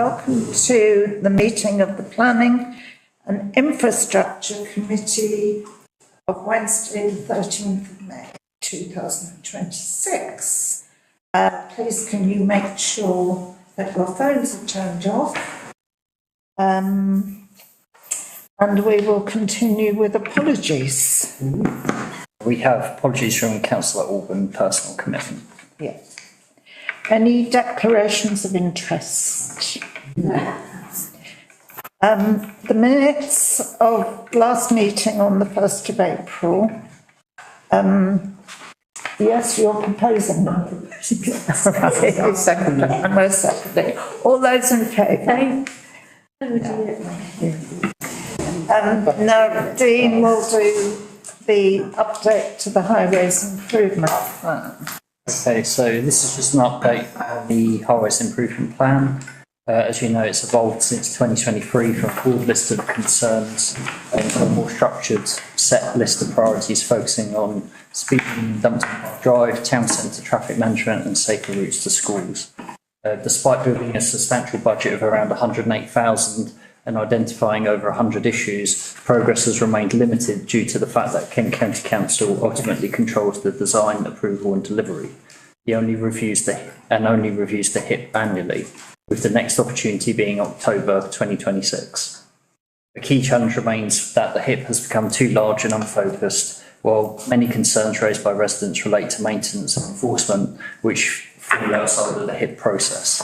Welcome to the meeting of the Planning and Infrastructure Committee of Wednesday, the 13th of May, 2026. Please can you make sure that your phones are turned off? And we will continue with apologies. We have apologies from Councillor Alban, personal commitment. Yes. Any declarations of interest? No. The minutes of last meeting on the 1st of April. Yes, you're proposing them. Second. And we're seconding. All those in favour? Now, Dean will do the update to the Highways Improvement Plan. Okay, so this is just an update on the Highways Improvement Plan. As you know, it's evolved since 2023 from a broad list of concerns into a more structured set list of priorities focusing on speed in Dumpton Park Drive, town centre traffic management and safer routes to schools. Despite building a substantial budget of around 108,000 and identifying over 100 issues, progress has remained limited due to the fact that Kent County Council ultimately controls the design, approval and delivery. He only reviews the HIP annually, with the next opportunity being October 2026. The key challenge remains that the HIP has become too large and unfocused, while many concerns raised by residents relate to maintenance and enforcement, which fall outside of the HIP process.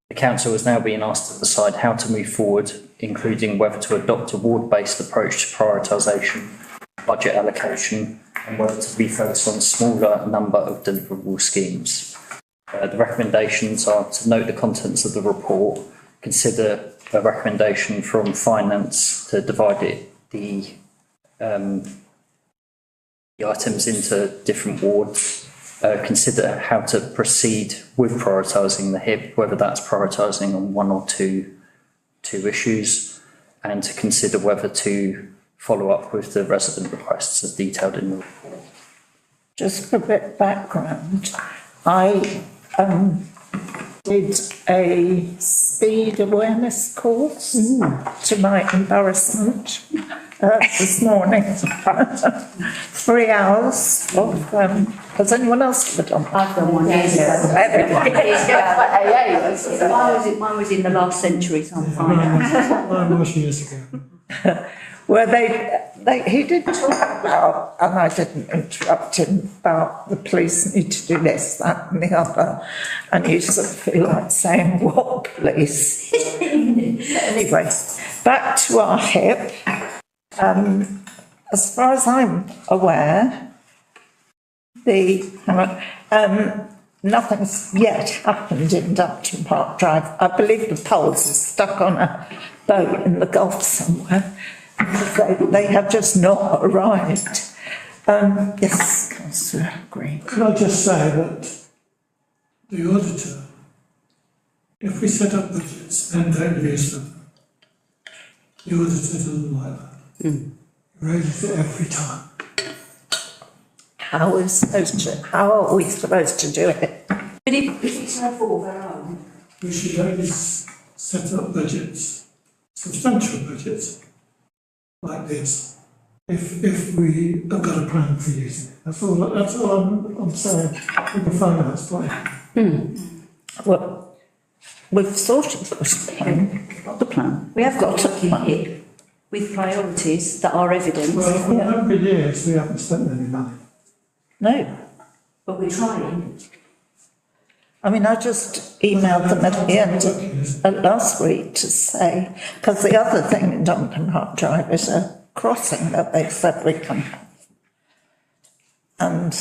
The Council is now being asked to decide how to move forward, including whether to adopt a ward-based approach to prioritisation, budget allocation, and whether to be focused on a smaller number of deliverable schemes. The recommendations are to note the contents of the report, consider a recommendation from Finance to divide the items into different wards, consider how to proceed with prioritising the HIP, whether that's prioritising on one or two issues, and to consider whether to follow up with the resident requests as detailed in the report. Just for a bit of background, I did a speed awareness course to my embarrassment this morning. 3 hours of, has anyone else ever done? I've done one. Yes. Mine was in the last century, so I'm fine. Mine was years ago. Where he did talk about, and I didn't interrupt him, about the police need to do this, that and the other, and you sort of feel like saying, what police? Anyway, back to our HIP. As far as I'm aware, nothing's yet happened in Dumpton Park Drive. I believe the poles are stuck on a boat in the Gulf somewhere. They have just not arrived. Yes, Councillor Green. Can I just say that the auditor, if we set up budgets and don't release them, the auditor doesn't like that. He raises it every time. How are we supposed to do it? But if it's no fault of our own. We should only set up budgets, substantial budgets, like this, if we have got a plan for using it. That's all I'm saying with the finance plan. Well, we've sort of got a plan. Got the plan. We have got a plan with priorities that are evident. Well, for a number of years we haven't spent any money. No. But we're trying. I mean, I just emailed them at the end of last week to say, because the other thing in Dumpton Park Drive is a crossing that they said we can have. And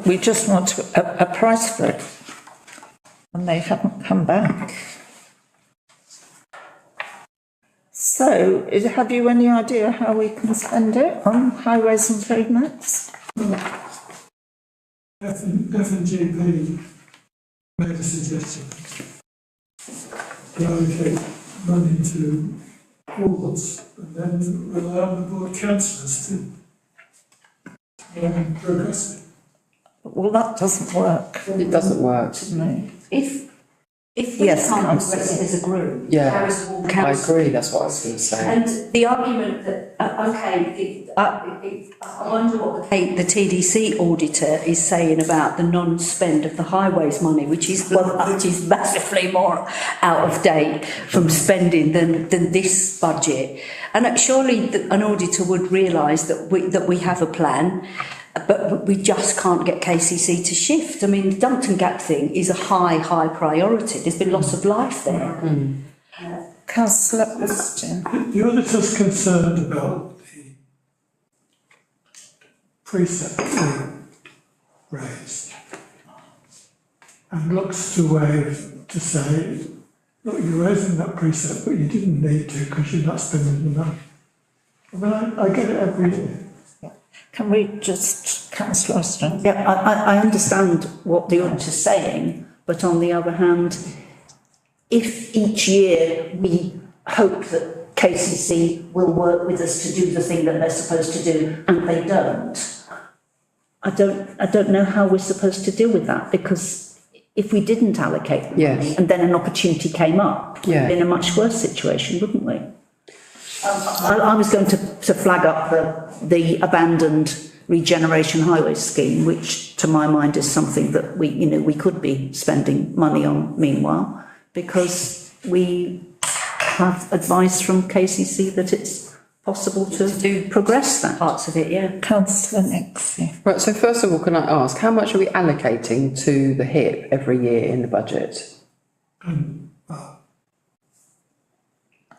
we just want a price for it. And they haven't come back. So, have you any idea how we can spend it on highways improvements? F&GP made a suggestion to allocate money to wards and then rely on the board councillors to progress it. Well, that doesn't work. It doesn't work. No. If If we Yes, can't councillor. progress it as a group, Yeah, how is all I council? agree, that's what I was going to say. And the argument that, I wonder what the TDC auditor is saying about the non-spend of the highways money, which is massively more out of date from spending than this budget. And surely an auditor would realise that we have a plan, but we just can't get KCC to shift. I mean, the Dumpton Gap thing is a high priority. There's been loss of life there. Councillor Austin. The auditor's concerned about the precept being raised and looks to wave to say, look, you're raising that precept, but you didn't need to because you're not spending the money. I mean, I get it every year. Can we just, Councillor Austin? Yeah, I understand what the auditor's saying, but on the other hand, if each year we hope that KCC will work with us to do the thing that they're supposed to do and they don't, I don't know how we're supposed to deal with that, because if we didn't allocate the money and then an opportunity came up, we'd be in a much worse situation, wouldn't we? I was going to flag up the abandoned regeneration highway scheme, which to my mind is something that we could be spending money on meanwhile, because we have advice from KCC that it's possible to progress that parts of it, yeah. Councillor Nixie. Right, so first of all, can I ask, how much are we allocating to the HIP every year in the budget?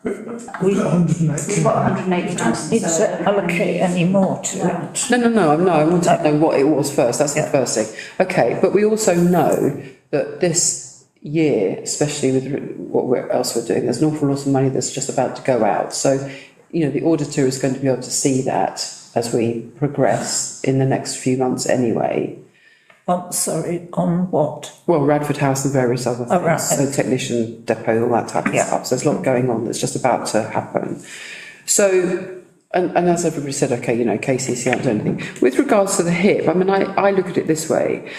We've got 180. We've got 180,000. Need to allocate any more to it. No, I want to know what it was first, that's the first thing. Okay, but we also know that this year, especially with what else we're doing, there's an awful lot of money that's just about to go out. So, the auditor is going to be able to see that as we progress in the next few months anyway. On what? Well, Radford House and various other things, right. so technician depot, all that type of stuff. So there's a lot going on that's just about to happen. So, and as everybody said, okay, KCC aren't doing anything. With regards to the HIP, I mean, I look at it this way.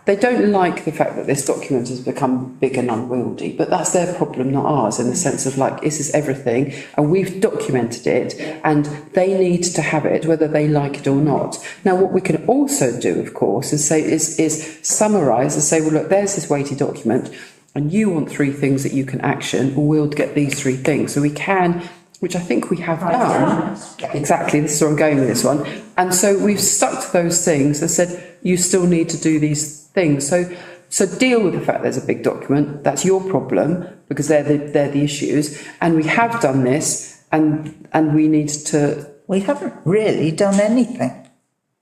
They don't like the fact that this document has become big and unwieldy, but that's their problem, not ours, in the sense of this is everything, and we've documented it, and they need to have it, whether they like it or not. Now, what we can also do, of course, is summarise and say, well, look, there's this weighty document, and you want 3 things that you can action, and we'll get these 3 things. So we can, which I think we have done. Exactly, this is where I'm going with this one. And so we've stuck to those things and said, you still need to do these things. So deal with the fact there's a big document. That's your problem, because they're the issues. And we have done this, and we need to. We haven't really done anything.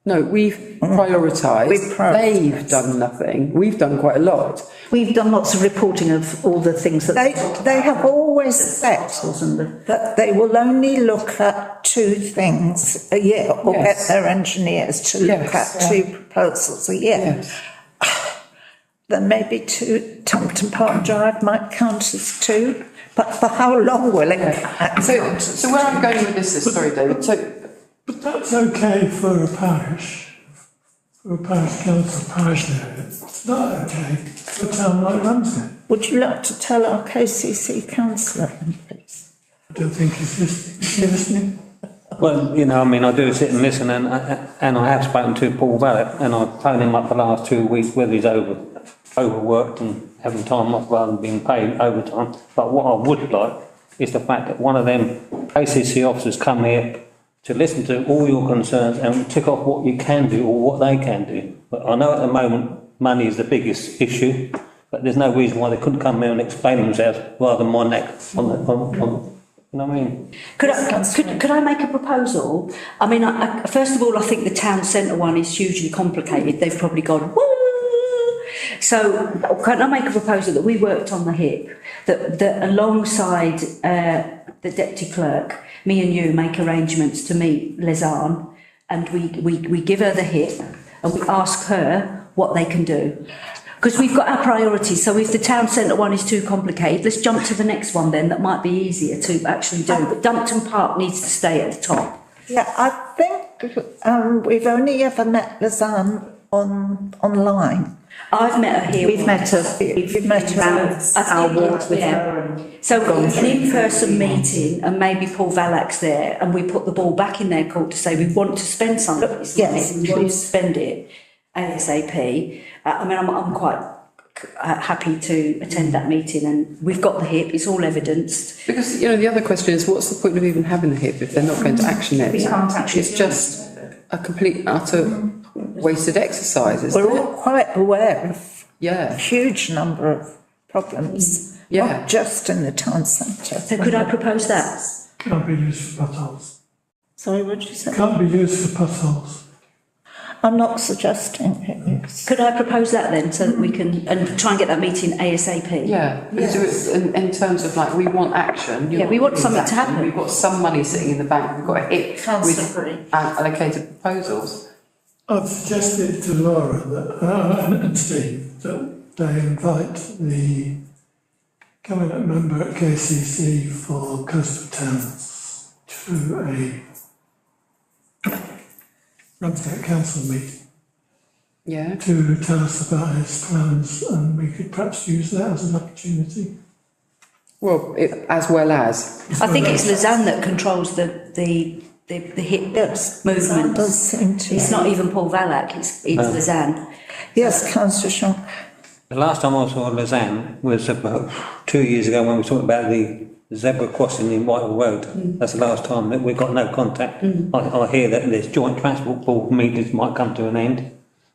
No, we've prioritised. They've done nothing. We've done quite a lot. We've done lots of reporting of all the things that They have always said that they will only look at 2 things a year, or get their engineers to look at 2 proposals a year. Yes. Then maybe 2, Tumpton Park Drive might count as 2, but for how long will it count? So where I'm going with this is, sorry, David. But that's okay for a parish council, parish area. It's not okay for a town like Ramsgate. Would you like to tell our KCC councillor, please? I don't think he's listening. Is he listening? Well, I do sit and listen, and I have spoken to Paul about it, and I've phoned him up the last 2 weeks whether he's overworked and having time off rather than being paid overtime. But what I would like is the fact that one of them ACC officers come here to listen to all your concerns and tick off what you can do or what they can do. But I know at the moment money is the biggest issue, but there's no reason why they couldn't come here and explain themselves rather than my neck on you know what I mean? Could I make a proposal? I mean, first of all, I think the town centre one is hugely complicated. They've probably gone, woo! So, can I make a proposal that we worked on the HIP, that alongside the deputy clerk, me and you make arrangements to meet Lizanne, and we give her the HIP, and we ask her what they can do. Because we've got our priorities, so if the town centre one is too complicated, let's jump to the next one then, that might be easier to actually do. But Dumpton Park needs to stay at the top. Yeah, I think we've only ever met Lizanne online? I've met her here. We've met her around our ward with her. So an in-person meeting and maybe Paul Valak's there and we put the ball back in their court to say we want to spend some of this money, Yes, we want to spend it ASAP. I mean, I'm quite happy to attend that meeting and we've got the HIP, it's all evidenced. Because, you know, the other question is, what's the point of even having the HIP if they're not going to action it? We can't actually It's just a complete, utter wasted exercise, isn't We're it? all quite aware of a Yeah, huge number of problems, Yeah. not just in the town centre. So could I propose that? Can't be used for potholes. Sorry, what did you say? Can't be used for potholes. I'm not suggesting it is. Could I propose that then so that we can, and try and get that meeting ASAP? yeah. So it's in terms of like, we want action. Yeah, we want something to happen. We've got some money sitting in the bank, we've got a HIP Councillor with Green. allocated proposals. I've suggested to Laura that, and Steve, that they invite the cabinet member at KCC for coastal towns to a Ramsgate Council meeting Yeah. to tell us about his plans, and we could perhaps use that as an opportunity. Well, as well as. I think it's Lausanne that controls the HIP Yes, movement. that does seem to. It's not even Paul Valak, it's Lausanne. Yes, Councillor Shaw. The last time I saw Lausanne was about 2 years ago when we talked about the zebra crossing in Whitehall Road. That's the last time that we got no contact. I hear that there's joint transport board meetings might come to an end,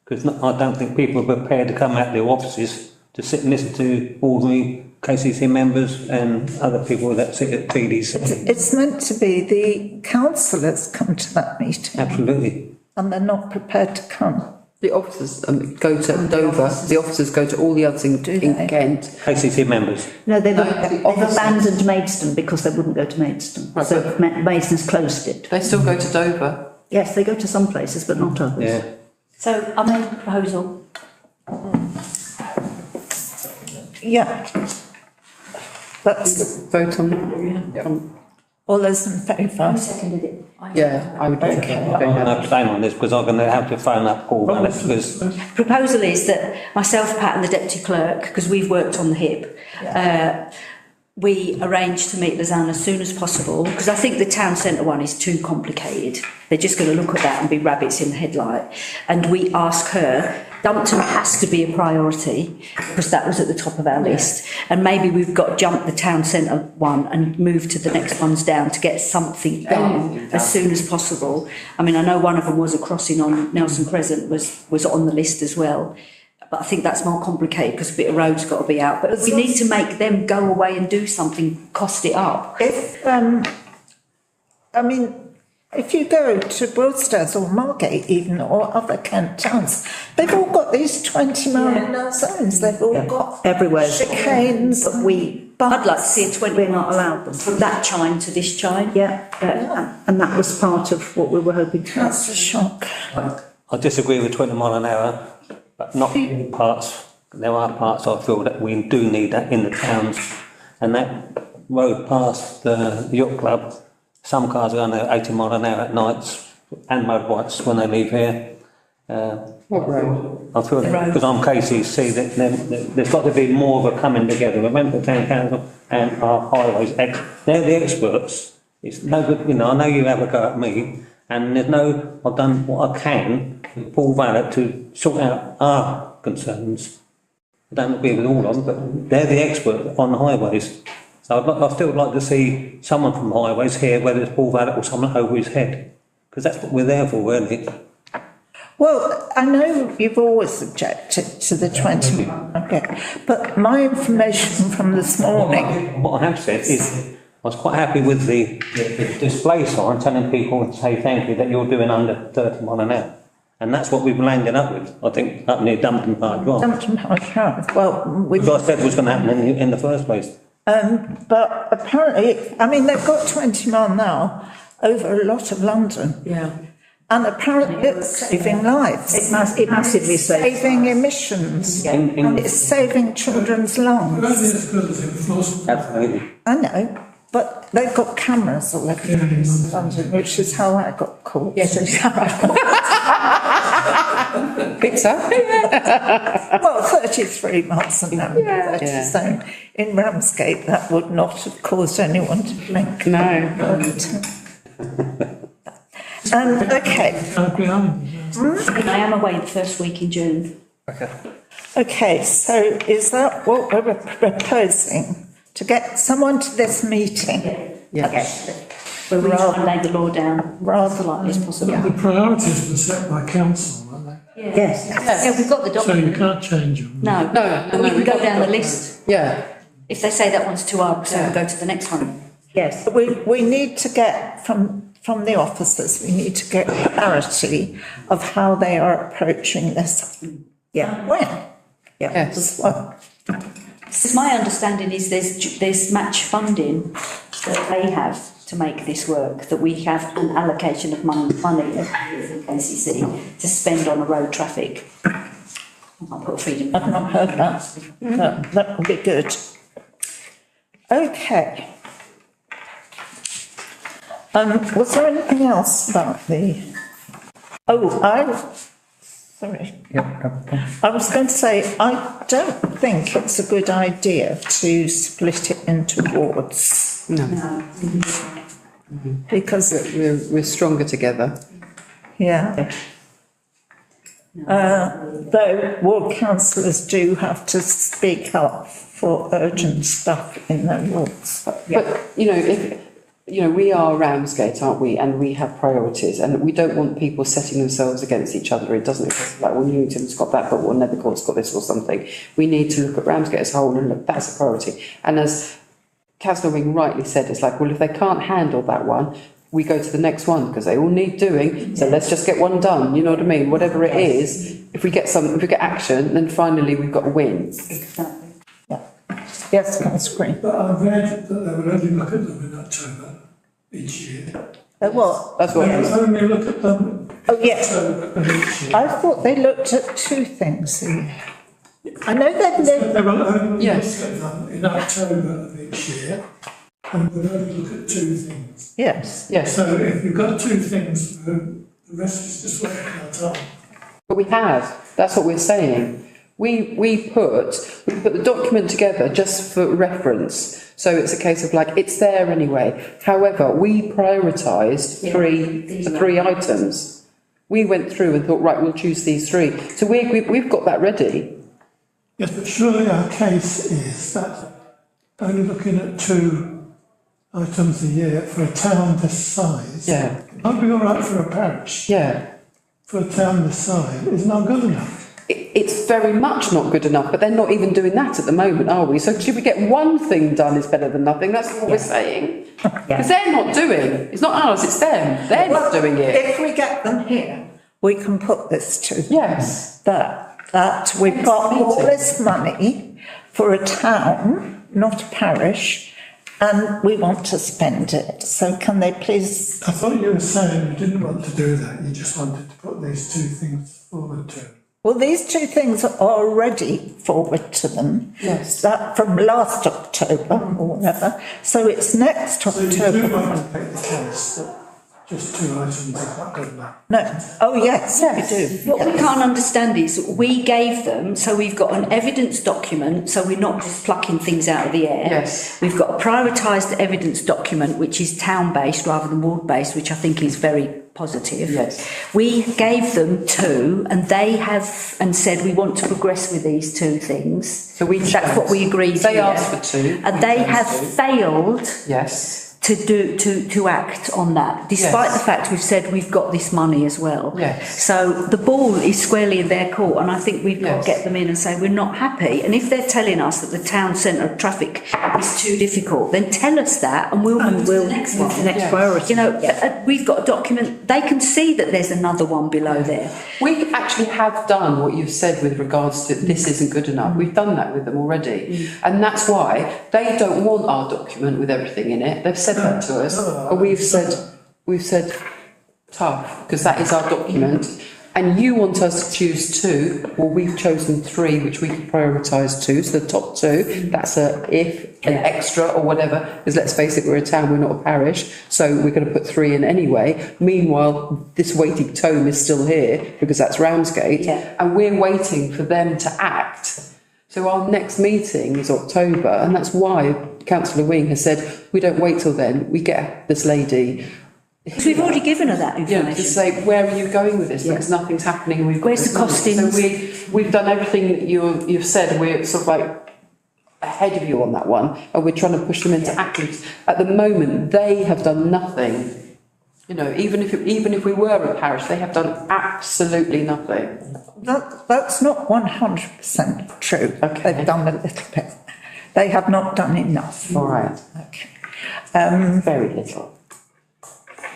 because I don't think people are prepared to come out their offices to sit and listen to ordinary KCC members and other people that sit at TDs. It's meant to be the councillors come to that meeting Absolutely. and they're not prepared to come. The officers go to Dover, the officers go to all the others in Kent. KCC members. No, they've the officers- abandoned Maidstone because they wouldn't go to Maidstone. Right, So but- Maidstone's closed it. They still go to Dover. Yes, they go to some places, but not others. Yeah. So I make a proposal. Yeah. That's, Vote on. all those in favour? Seconded it. Yeah, I would. I'm going to abstain on this because I'm going to have to phone up Paul Vallis because Proposal is that myself, Pat and the Deputy Clerk, because we've worked on the HIP, we arrange to meet Lausanne as soon as possible, because I think the town centre one is too complicated. They're just going to look at that and be rabbits in the headlight. And we ask her, Dumpton has to be a priority, because that was at the top of our list. And maybe we've got to jump the town centre one and move to the next ones down to get something done as soon as possible. I mean, I know one of them was a crossing on Nelson Crescent, was on the list as well. But I think that's more complicated because a bit of road's got to be out. But we need to make them go away and do something, cost it up. If, I mean, if you go to Broadstairs or Margate even, or other Kent towns, they've all got these 20-mile zones. They've all got Everywhere. chicanes. But I'd like to see a 20. We're not allowed them. From that chine to this chine. Yeah, and that was part of what we were hoping to. That's a shock. I disagree with 20 mile an hour, but not in parts. There are parts I feel that we do need that in the towns. And that road past the yacht club, some cars are going at 80 mile an hour at nights and motorbikes when they leave here. What road? I feel that because I'm KCC, that there's got to be more of a coming together. Remember the town council and our highways, they're the experts. It's no good, you know, I know you have a go at me, and there's no, I've done what I can with Paul Vallet to sort out our concerns. I don't agree with all of them, but they're the expert on the highways. So I'd still like to see someone from highways here, whether it's Paul Vallet or someone over his head, because that's what we're there for, really. Well, I know you've always objected to the 20 mile, but my information from this morning. What I have said is, I was quite happy with the display sign telling people to say thank you that you're doing under 30 mile an hour. And that's what we've landed up with, I think, up near Dumpton Park Drive. Dumpton Park Drive. Well, Which I said was going to happen in the first place. but apparently, I mean, they've got 20 mile now over a lot of London. Yeah. And apparently it's saving lives. It massively saves. Saving emissions. And it's saving children's lungs. Only as good as enforcement. Absolutely. I know, but they've got cameras all over London, which is how I got caught. Yes, it's Pizza? Well, 33 miles an hour, Yeah. 30 in Ramsgate, that would not have caused anyone to blink. No. Okay, Behind you. I am away the first week in June. okay, so is that what we're proposing? To get someone to this meeting? Yes. Where we try and lay the law down Rather as lightly as possible. The priorities were set by council, weren't they? Yes. Yeah, we've got the So you document. can't change them. No, but we can we've go got down the document. list. Yeah. If they say that one's too hard, so we'll go to the next one. Yes. We need to get from the officers, we need to get clarity of how they are approaching this. Yeah. When? Yes. Well, Because my understanding is there's match funding that they have to make this work, that we have an allocation of money every year from KCC to spend on a road traffic. I'll put freedom. I've not heard that. No, that would be good. Okay. Was there anything else about the? Sorry. I was going to say, I don't think it's a good idea to split it into wards. No. Because, We're stronger together. yeah. Though ward councillors do have to speak up for urgent stuff in their wards. But, we are Ramsgate, aren't we? And we have priorities, and we don't want people setting themselves against each other. It doesn't, it's like, well, Newington's got that, but well, Nethercourt's got this or something. We need to look at Ramsgate as a whole and look, that's a priority. And as Councillor Wing rightly said, it's like, well, if they can't handle that one, we go to the next one, because they all need doing, so let's just get one done, you know what I mean? Whatever it is, if we get action, then finally we've got a win. Exactly. Yes, that's great. But I've read that they would only look at them in October each year. What? That's They what would only look at them Oh, in yes. October of each year. I thought they looked at two things here. I know that They will only Yes. look at them in October of each year and would only look at two things. yes. Yes, So if you've got two things, the rest is just wasting our time. but we have, that's what we're saying. We put the document together just for reference, so it's a case of like, it's there anyway. However, we prioritised three items. We went through and thought, right, we'll choose these three. So we've got that ready. Yes, but surely our case is that only looking at two items a year for a town this size. Yeah. Might be all right for a parish. Yeah. For a town this size, it's not good enough. It's very much not good enough, but they're not even doing that at the moment, are we? So should we get one thing done is better than nothing? That's what we're saying. Because they're not doing. It's not ours, it's them. They're not doing it. If we get them here, we can put this to them. Yes. That we've got all this money for a town, not a parish, and we want to spend it. So can they please? I thought you were saying you didn't want to do that, you just wanted to put these two things forward to them. Well, these two things are already forward to them. Yes. That from last October or whatever. So it's next So you do October. want to make the case that just two items is not good enough. No. Oh, yes, we do. What we can't understand is we gave them, so we've got an evidence document, so we're not just plucking things out of the air. Yes. We've got a prioritised evidence document, which is town-based rather than ward-based, which I think is very positive. Yes. We gave them two, and they have, and said we want to progress with these two things. So we That's what we agreed They here. asked for two. And they have failed Yes. to act on that, despite Yes. the fact we've said we've got this money as well. Yes. So the ball is squarely in their court, and I think we've got Yes. to get them in and say we're not happy. And if they're telling us that the town centre traffic is too difficult, then tell us that, and we'll move to the next one. The next Yes. priority. You know, we've got a document. They can see that there's another one below there. We actually have done what you've said with regards to this isn't good enough. We've done that with them already. And that's why they don't want our document with everything in it. They've said that to us. But we've said tough, because that is our document. and you want us to choose two, well, we've chosen three, which we can prioritise two, so the top two, that's an extra or whatever, because let's face it, we're a town, we're not a parish, so we're going to put three in anyway. Meanwhile, this waiting tome is still here, because that's Ramsgate, and we're waiting for them to act. So our next meeting is October, and that's why Councillor Wing has said, we don't wait till then, we get this lady. Because we've already given her that information. Yeah, to say, where are you going with this? Because nothing's happening and we've got Where's the costings? So we've done everything that you've said, and we're sort of like ahead of you on that one, and we're trying to push them into action. At the moment, they have done nothing. You know, even if we were a parish, they have done absolutely nothing. That's not 100% true. Okay. They've done a little bit. They have not done enough. All right. Okay. Very little.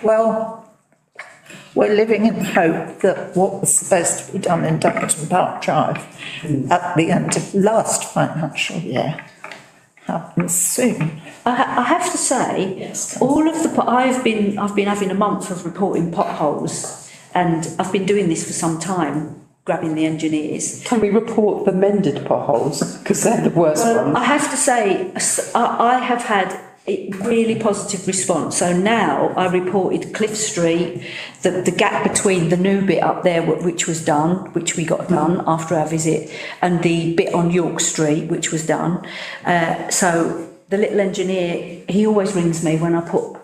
Well, we're living in hope that what was supposed to be done in Dumpton Park Drive at the end of last financial year happens soon. I have to say, all of the I've been having a month of reporting potholes, and I've been doing this for some time, grabbing the engineers. Can we report the mended potholes? Because they're the worst ones. I have to say, I have had a really positive response. So now I reported Cliff Street, the gap between the new bit up there, which was done, which we got done after our visit, and the bit on York Street, which was done. So the little engineer, he always rings me when I put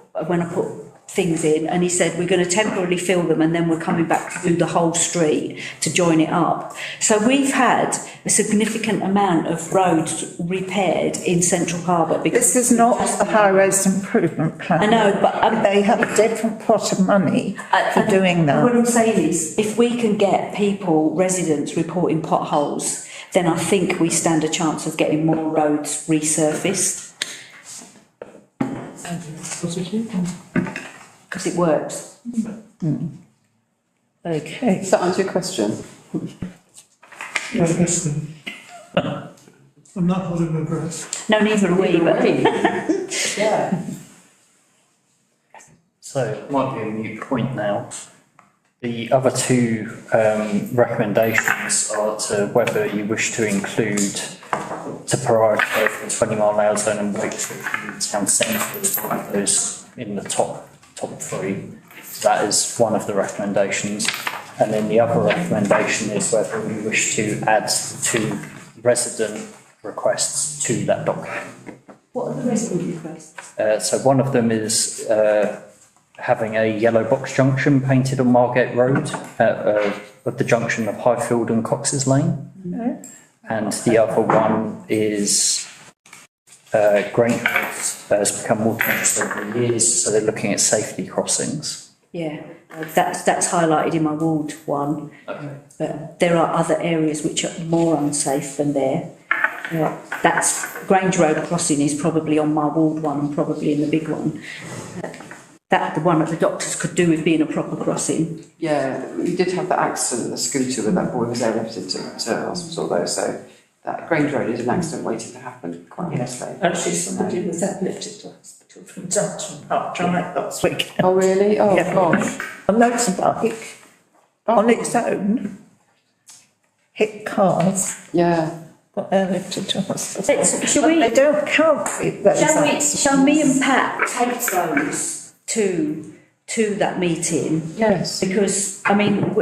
things in, and he said, we're going to temporarily fill them and then we're coming back to do the whole street to join it up. So we've had a significant amount of roads repaired in Central Harbour. This is not the highways improvement plan. I know, but they have a different pot of money for doing that. What I'm saying is, if we can get people, residents reporting potholes, then I think we stand a chance of getting more roads resurfaced. Because it works. Okay. Does that answer your question? Yeah, I guess so. I'm not holding my breath. No, neither are we, but Yeah. So it might be a moot point now. The other two recommendations are to whether you wish to include to prioritise the 20-mile-an-hour zone and weight in town centre, those in the top three. So that is one of the recommendations. And then the other recommendation is whether we wish to add two resident requests to that document. what are the resident requests? So one of them is having a yellow box junction painted on Margate Road at the junction of Highfield and Cox's Lane. Mm-hmm. And the other one is Grange has become more dangerous over the years, so they're looking at safety crossings. Yeah, that's highlighted in my ward one. Okay. But there are other areas which are more unsafe than there. That's Grange Road crossing is probably on my ward one and probably in the big one. That the one that the doctors could do with being a proper crossing. Yeah, we did have that accident, the scooter, where that boy was airlifted to hospital though, so that Grange Road is an accident waiting to happen, quite honestly. Actually, somebody was airlifted to hospital from Dumpton Park Drive last week. Oh really? Oh Yeah. gosh. A motorbike on its own hit cars, Yeah. got airlifted to hospital. Shall But we? they don't count those accidents. Shall me and Pat take those to that meeting? Yes. Because, I mean,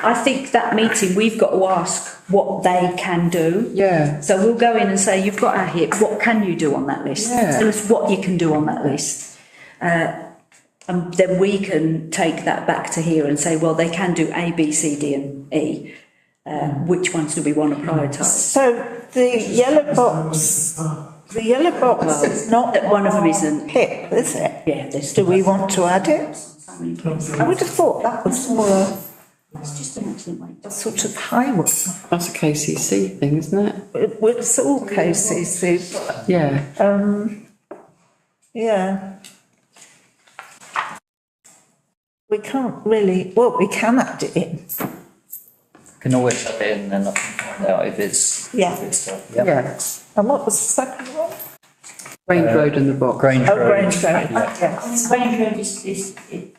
I think that meeting, we've got to ask what they can do. Yeah. So we'll go in and say, you've got our hip, what can you do on that list? Yeah. Tell us what you can do on that list. And then we can take that back to here and say, well, they can do A, B, C, D and E. Which ones do we want to prioritise? So the yellow box is not That one of them isn't. hip, is it? Yeah, there's Do we want to add it? I would have thought that was more It's just an accident wait. a sort of highway. That's a KCC thing, isn't it? It's all KCC. Yeah. Yeah. We can't really, well, we can add it in. Can always add it in, and then I can find out if it's Yeah. if it's Yeah. And what was the second one? Grange Road and the box. Grange Oh, Road. Grange Road, I yes. mean, Grange Road is,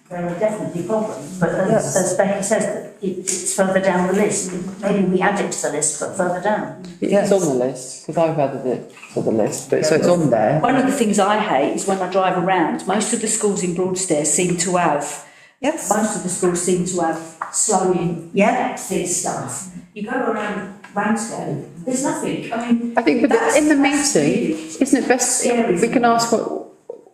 there are definitely problems, but as Becky says, that it's further down the list. Maybe we add it to the list, but further down. It's on the list, because I've added it to the list, but so it's on there. One of the things I hate is when I drive around, most of the schools in Broadstairs seem to have, Yes. most of the schools seem to have slowing, this stuff. You go around Ramsgate, there's nothing, I mean. I think, but in the that's meeting, really isn't it best, scary. we can ask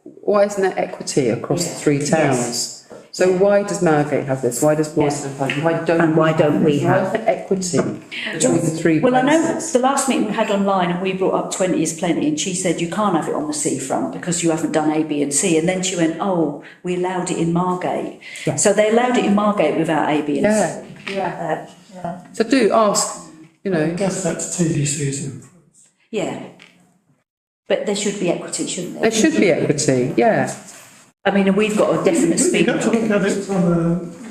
why isn't there equity across the three towns? So why does Margate have this? Why does Boylston have it? Why don't we have? Why is there equity between the three Well, I know places? the last meeting we had online and we brought up 20 is plenty and she said you can't have it on the seafront because you haven't done A, B and C, and then she went, oh, we allowed it in Margate. Yeah. So they allowed it in Margate without A, B and C. Yeah. So do ask, you I know, guess that's TDC's influence. Yeah. But there should be equity, shouldn't there? there should be equity, yeah. I mean, and we've got a definite You speed. have to look at it from a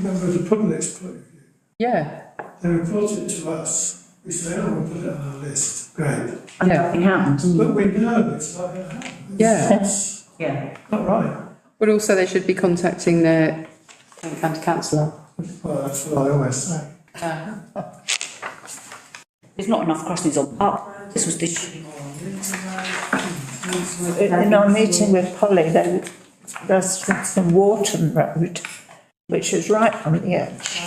member of the public's point of view. Yeah, They report it to us, we say, oh, we'll put it on our list, great. And Yeah. nothing happens. But we know it's not going to happen. Yeah. It's Yeah. not right. but also they should be contacting their county councillor. Well, that's what I always say. There's not enough crossings on Park Road. This was this. In our meeting with Polly, there's some Wharton Road, which is right on the edge.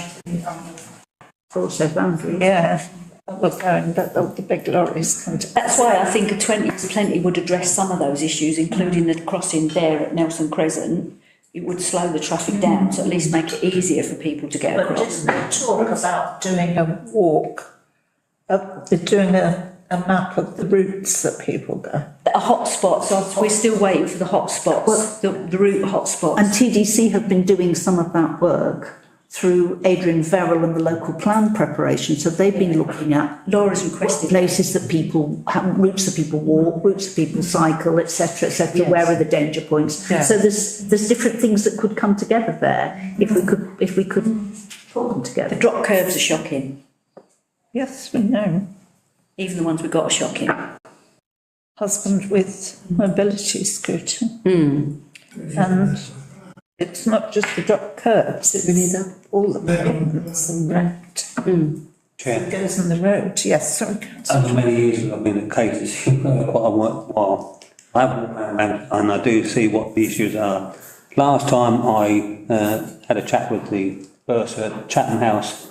Also boundaries. Yeah, we're going, but the big lorries come to. That's why I think a 20 is plenty would address some of those issues, including the crossing there at Nelson Crescent. It would slow the traffic down to at least make it easier for people to get But across. isn't there talk about doing a walk, doing a map of the routes that people go? A hotspot, so we're still waiting for the hotspots, the route hotspots. And TDC have been doing some of that work through Adrian Verrill and the local plan preparation. So they've been looking at Laura's requested. places that people have, routes that people walk, routes that people cycle, etc., etc. Yes. Where are the danger points? Yeah. So there's different things that could come together there if we could pull them The together. drop curves are shocking. Yes, we know. Even the ones we got are shocking. Husband with mobility scooter. Hmm. And it's not just the drop curbs, it's all the pavements and road. Chair. It goes on the road, yes, sorry. Over many years I've been at cases quite a while. I haven't remembered, and I do see what the issues are. Last time I had a chat with the bursar at Chatham House.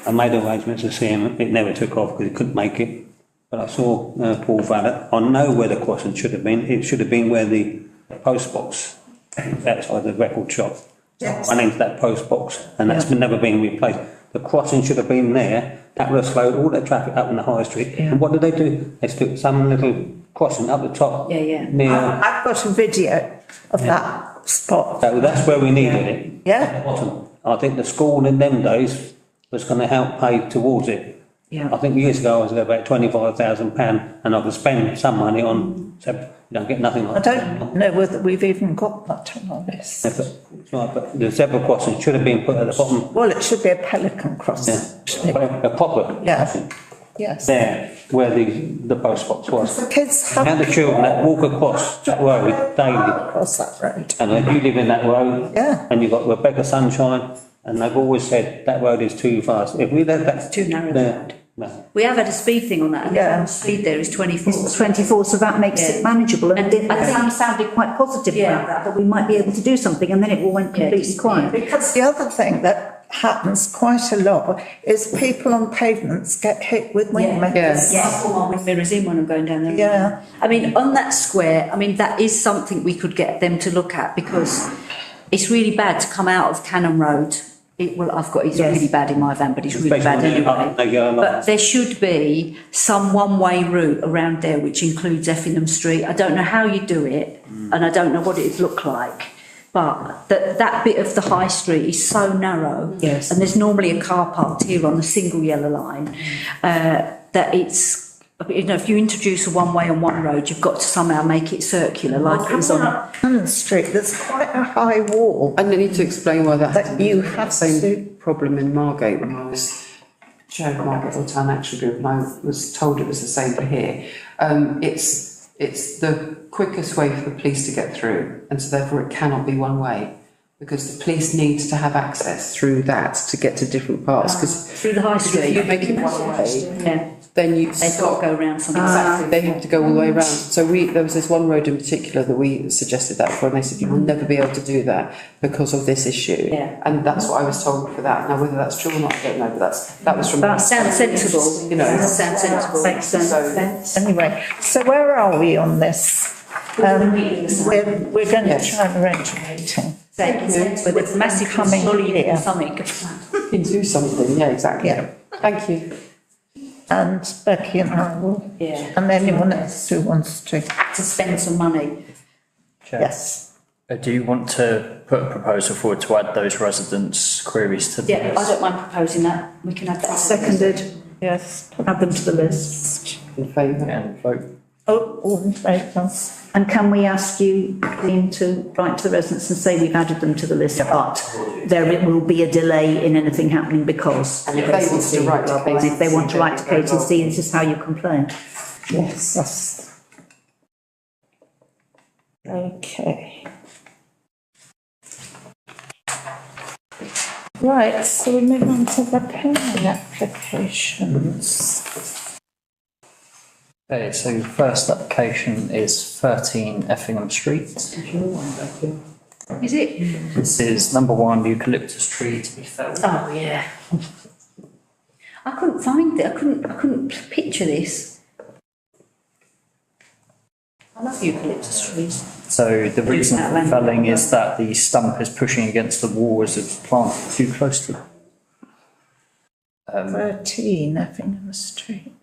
I made arrangements to see him. It never took off because he couldn't make it. But I saw Paul Vallet. I know where the crossing should have been. It should have been where the post box outside the record shop. Yes. Went into that post box, and that's never been replaced. The crossing should have been there. That would have slowed all the traffic up in the high street. Yeah. And what did they do? They stuck some little crossing up the top. Yeah. Near. I've got a video of that spot. That's where we needed it. Yeah. At the bottom. I think the school in them days was going to help pay towards it. Yeah. I think years ago I was about £25,000 and I could spend some money on, so you don't get nothing I like that. don't know whether we've even got that on our list. But the zebra crossing should have been put at the bottom. Well, it should be a pelican crossing, Yeah. actually. A proper Yeah. crossing. Yes. There, where the post box was. The kids And have the children that walk across that road daily. across that road. And if you live in that road, Yeah. and you've got Rebecca Sunshine, and they've always said that road is too fast. If we let that. It's too narrow. there, no. We have had a speed thing on that, and Yeah. the speed there is 24. It's 24, so that makes Yeah. it manageable. And And I think- Sam sounded quite positive Yeah. about that we might be able to do something, and then it all went completely just- quiet. Because the other thing that happens quite a lot is people on pavements get hit with wing mirrors. Yeah, I put my wind mirrors in when I'm going down there. Yeah. I mean, on that square, I mean, that is something we could get them to look at because it's really bad to come out of Cannon Road. It's Yes. really bad in my van, but it's really bad Especially when anyway. they go along. But there should be some one-way route around there which includes Effingham Street. I don't know how you do it and I don't know what it'd look like. But that bit of the high street is so narrow. Yes. And there's normally a car parked here on the single yellow line, that it's, you know, if you introduce a one way on one road, you've got to somehow make it circular, like it was on. Cannon Street, there's quite a high wall. And I need to explain why that That you have same to- problem in Margate when I was chair of Margate or Town Action Group, and I was told it was the same for here. It's it's the quickest way for the police to get through, and so therefore it cannot be one way, because the police need to have access through that to get to different parts, because Through the high if street. you make it one way, Yeah, then you they've got stop. to go around something. Exactly, they have to go all the way around. So there was this one road in particular that we suggested that for, and they said you will never be able to do that because of this issue. Yeah. And that's what I was told for that. Now, whether that's true or not, I don't know, but that was from. That sounds sensible. You know. That sounds sensible. Makes sense. Anyway, so where are we on this? We're going to try and arrange a meeting. With a massive Coming volume here. or something. You can do something, yeah, exactly. Yeah. Thank you. And Becky and I will, Yeah. and anyone else who wants to, To spend some money. Chair, yes. Do you want to put a proposal forward to add those residents' queries to the Yeah, I list? don't mind proposing that. We can add that. Seconded, Yes. add them to the list. In favour. And vote. Oh, all in favour? And can we ask you, Dean, to write to the residents and say we've added them to the list, but there will be a delay in anything happening because. And if they want to write to And if they want to write to KTC, this is how you complain. Yes, that's. Okay. Right, so we move on to the planning applications. Okay, so first application is 13 Effingham Street. Is it? This is number 1 eucalyptus tree to be felled. Oh, yeah. I couldn't find it. I couldn't picture this. I love eucalyptus trees. So the reason for felling is that the stump is pushing against the wall as it's planted too close to it. 13 Effingham Street.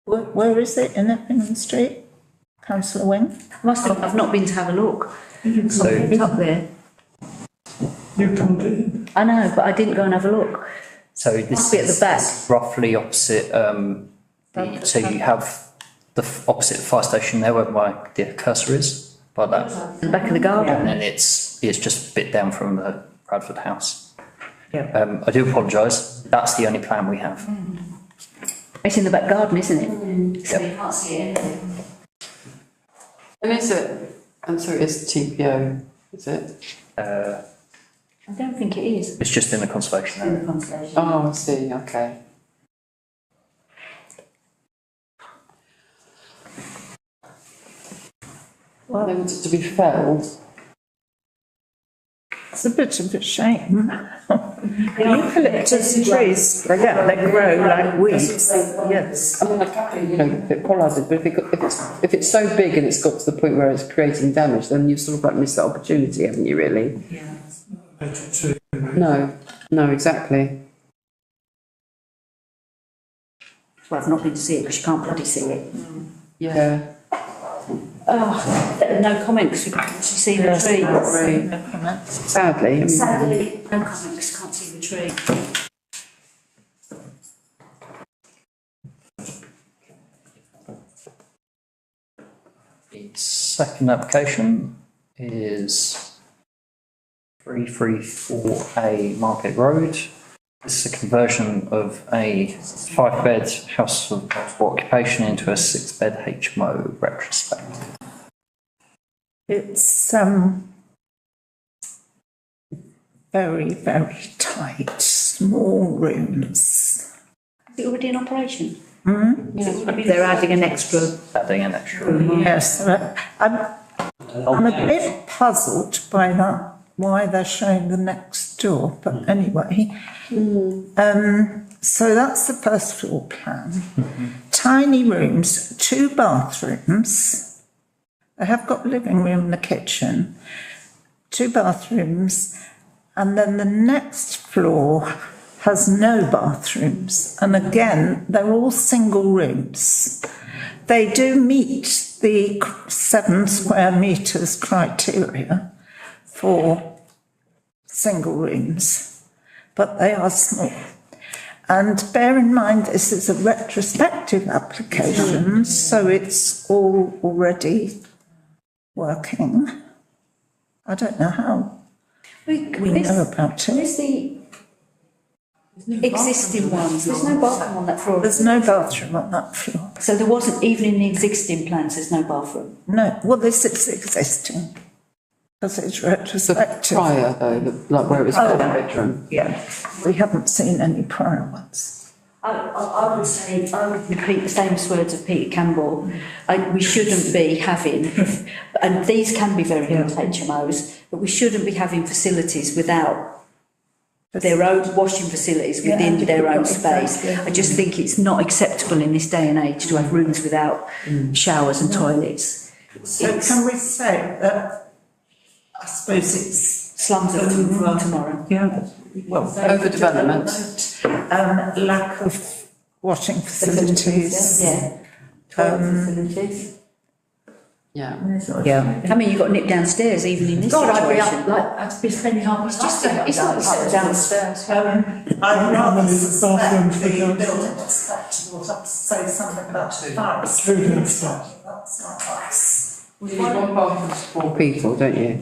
Where is it in Effingham Street? Councillor Wing? I've not been to have a look. So It's up there. You can't do it. I know, but I didn't go and have a look. So Must this be at the is back. roughly opposite, so you have the opposite fire station there where my cursor is, by that. At the back of the garden. And then it's just a bit down from the Bradford house. Yeah. I do apologise, that's the only plan we have. It's in the back garden, isn't it? So you can't see it. And is it, and so it is TPO, is it? I don't think it is. It's just in the conservation area. In the conservation. Oh, I see, okay. Well, they want it to be felled. It's a bit of a shame. Eucalyptus trees, yeah, they grow like weeds, yes. I mean, you know, if it pollarded, but if it's so big and it's got to the point where it's creating damage, then you've sort of like missed that opportunity, haven't you, really? No, exactly. Well, I've not been to see it because you can't bloody see it. Yeah. Oh, no comment because we can't actually see the tree. Right. Sadly, I mean. Sadly, no comment because can't see the tree. The second application is 334A Margate Road. This is a conversion of a 5-bed house for occupation into a 6-bed HMO retrospective. It's, very, very tight, small rooms. Is it already in operation? They're adding an extra. Adding an extra. Yes, I'm a bit puzzled by that, why they're showing the next door, but anyway. So that's the first floor plan. Tiny rooms, 2 bathrooms. They have got a living room and a kitchen, 2 bathrooms, and then the next floor has no bathrooms. And again, they're all single rooms. They do meet the 7 square metres criteria for single rooms, but they are small. And bear in mind, this is a retrospective application, so it's all already working. I don't know how we know about it. Where's the Existing ones, there's no bathroom on that floor. There's no bathroom on that floor. So there wasn't, even in the existing plans, there's no bathroom. No, well, this is existing. Because it's The retrospective. prior though, like where it was Oh. four bedroom. Yeah, we haven't seen any prior ones. I would say, I would repeat the famous words of Peter Campbell. We shouldn't be having, and these can be very good HMOs, but we shouldn't be having facilities without their own washing facilities within their own space. I just think it's not acceptable in this day and age to have rooms without showers and toilets. So can we say that, I suppose it's Slums of tomorrow. yeah, well, Overdevelopment. lack of washing facilities. Yeah. Toilet facilities. Yeah. Yeah. I mean, you've got to nip downstairs even in this God, I'd be situation. up, like, I'd be spending half my It's just, life it's not up downstairs. I'd How rather many suspect bathrooms the for council? building inspector will have to say something about the fire. Two downstairs. That's not us. You need one bathroom for 4 people, don't you?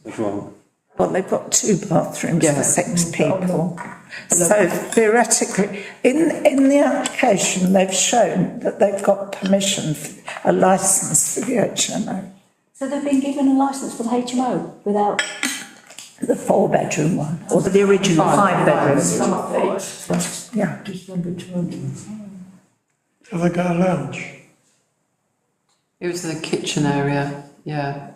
Which one? Well, they've got 2 bathrooms Yeah. for 6 people. So theoretically, in the application, they've shown that they've got permission, a licence for the HMO, So they've been given a licence for the HMO without. the 4-bedroom one. Or the original 5 bedrooms. Yeah. Have they got a lounge? It was the kitchen area, yeah.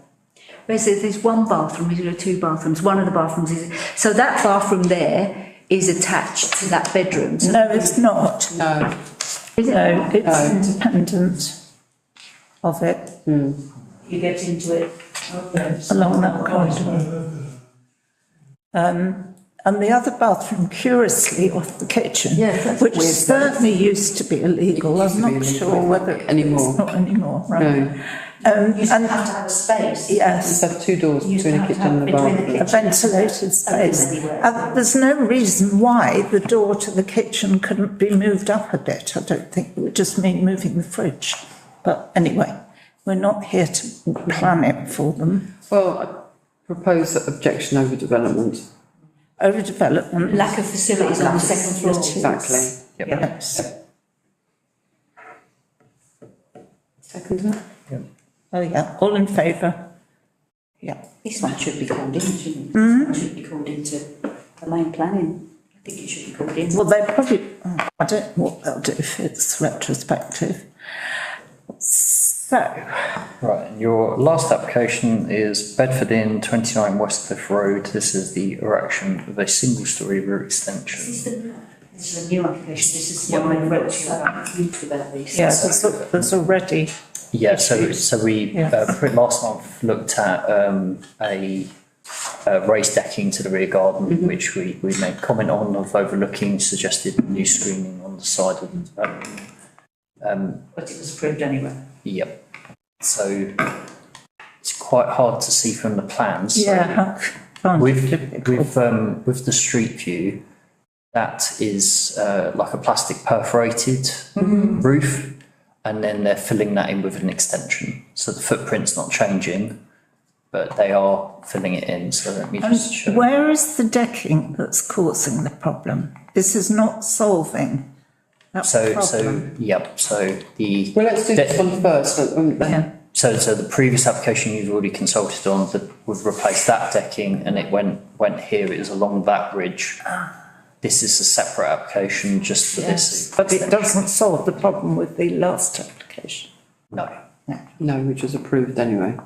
Basically, there's one bathroom, there are 2 bathrooms. One of the bathrooms is, so that bathroom there is attached to that bedroom. So No, it's not. No. No, it's independent of it, you get into it. along that corridor. And the other bathroom, curiously, off the kitchen, Yeah, that's which weird. certainly used to be illegal. I'm not sure whether Anymore. it's not anymore, right? No. And to have a space. yes, Just have 2 doors Used between to the have kitchen and the between the bathroom. a ventilated space. Anywhere. There's no reason why the door to the kitchen couldn't be moved up a bit. I don't think it would just mean moving the fridge. But anyway, we're not here to plan it for them. Well, I propose that objection over development. Overdevelopment. Lack of facilities on the second floor. Exactly. Yes. Second that? Oh, yeah, all in favour? Yeah. This one should be called in, shouldn't it? This one should be called into the main planning. I think it should be called in. Well, they probably, I don't know what they'll do if it's retrospective. So, Right, and your last application is Bedford Inn, 29 Westcliff Road. This is the erection of a single-storey rear extension. This is a new application, this is what I wrote to you about these. yeah, there's already, Yeah, so we, last month looked at a raised decking to the rear garden, which we made comment on of overlooking, suggested new screening on the side of the development. But it was approved anyway. Yep. So it's quite hard to see from the plans. yeah, fine. With the street view, that is like a plastic perforated roof, and then they're filling that in with an extension. So the footprint's not changing, but they are filling it in. So let me just show. Where is the decking that's causing the problem? This is not solving that problem. So the Well, let's do this one first. Yeah. So the previous application you've already consulted on, we've replaced that decking, and it went here. It was along that ridge. This is a separate application just for this. But it doesn't solve the problem with the last application. No. No, which was approved anyway.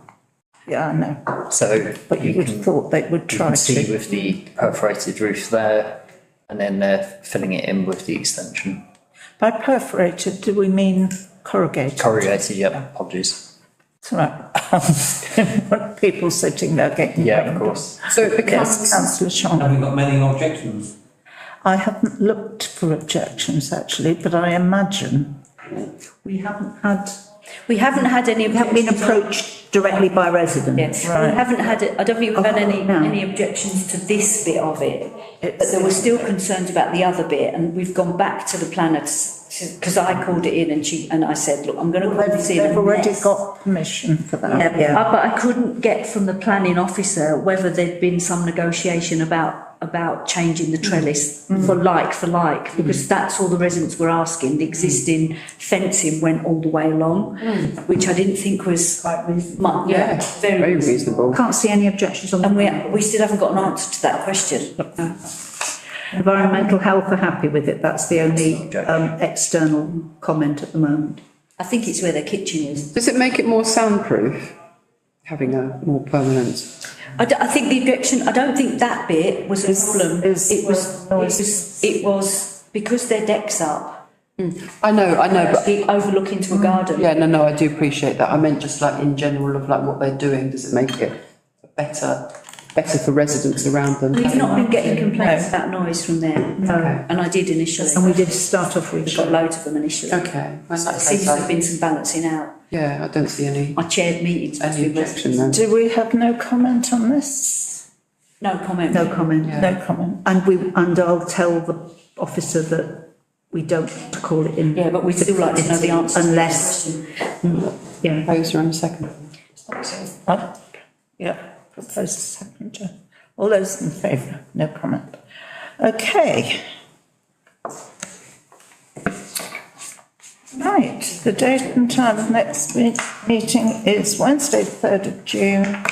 Yeah, I know, So but you would have thought they would you try can see to. with the perforated roof there, and then they're filling it in with the extension. By perforated, do we mean corrugated? Corrugated, yeah, apologies. It's all right. People sitting there getting. Yeah, of rained course. So it on. becomes, Yes, councillor Sean. Have you got many objections? I haven't looked for objections actually, but I imagine We haven't had, We haven't had any. we haven't been approached directly by residents. Yes, Right. we haven't had it, I don't think we've had No. any objections to this bit of it. But there were still concerns about the other bit, and we've gone back to the planner because I called it in and I said, look, I'm going to call this in. they've already unless- got permission for that. Yeah, but I couldn't get from the planning officer whether there'd been some negotiation about about changing the trellis for like, because that's all the residents were asking. The existing fencing went all the way along, which I didn't think was quite reasonable. Yeah, Very reasonable. Can't see any objections on And that. we still haven't got an answer to that question. Environmental health are happy with it, that's the only external comment at the moment. I think it's where their kitchen is. Does it make it more soundproof, having a more permanent? I think the objection, I don't think that bit was a problem. It was because their deck's up. I know, but It overlook into a garden. yeah, no, I do appreciate that. I meant just like in general of like what they're doing. Does it make it better for residents around them? We've not been getting complaints about noise from there. Okay. And I did initially. And we did start off with. We got loads of them initially. Okay. Well, So there seems to have been some balancing out. yeah, I don't see any I chaired meetings with objection residents. then. Do we have no comment on this? No comment. No comment. Yeah. No comment. And I'll tell the officer that we don't want to call it in. Yeah, but we'd still like to know the answer. Unless, yeah. Proposer and a second. Yeah, proposer seconder. All those in favour? No comment. Okay. Right, the date and time of next meeting is Wednesday, 3rd of June,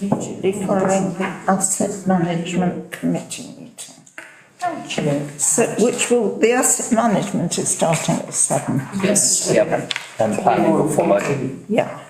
usually following the Asset Management Committee meeting. Thank you. So, the asset management is starting at 7. Yes, yep, and planning will follow. Yeah.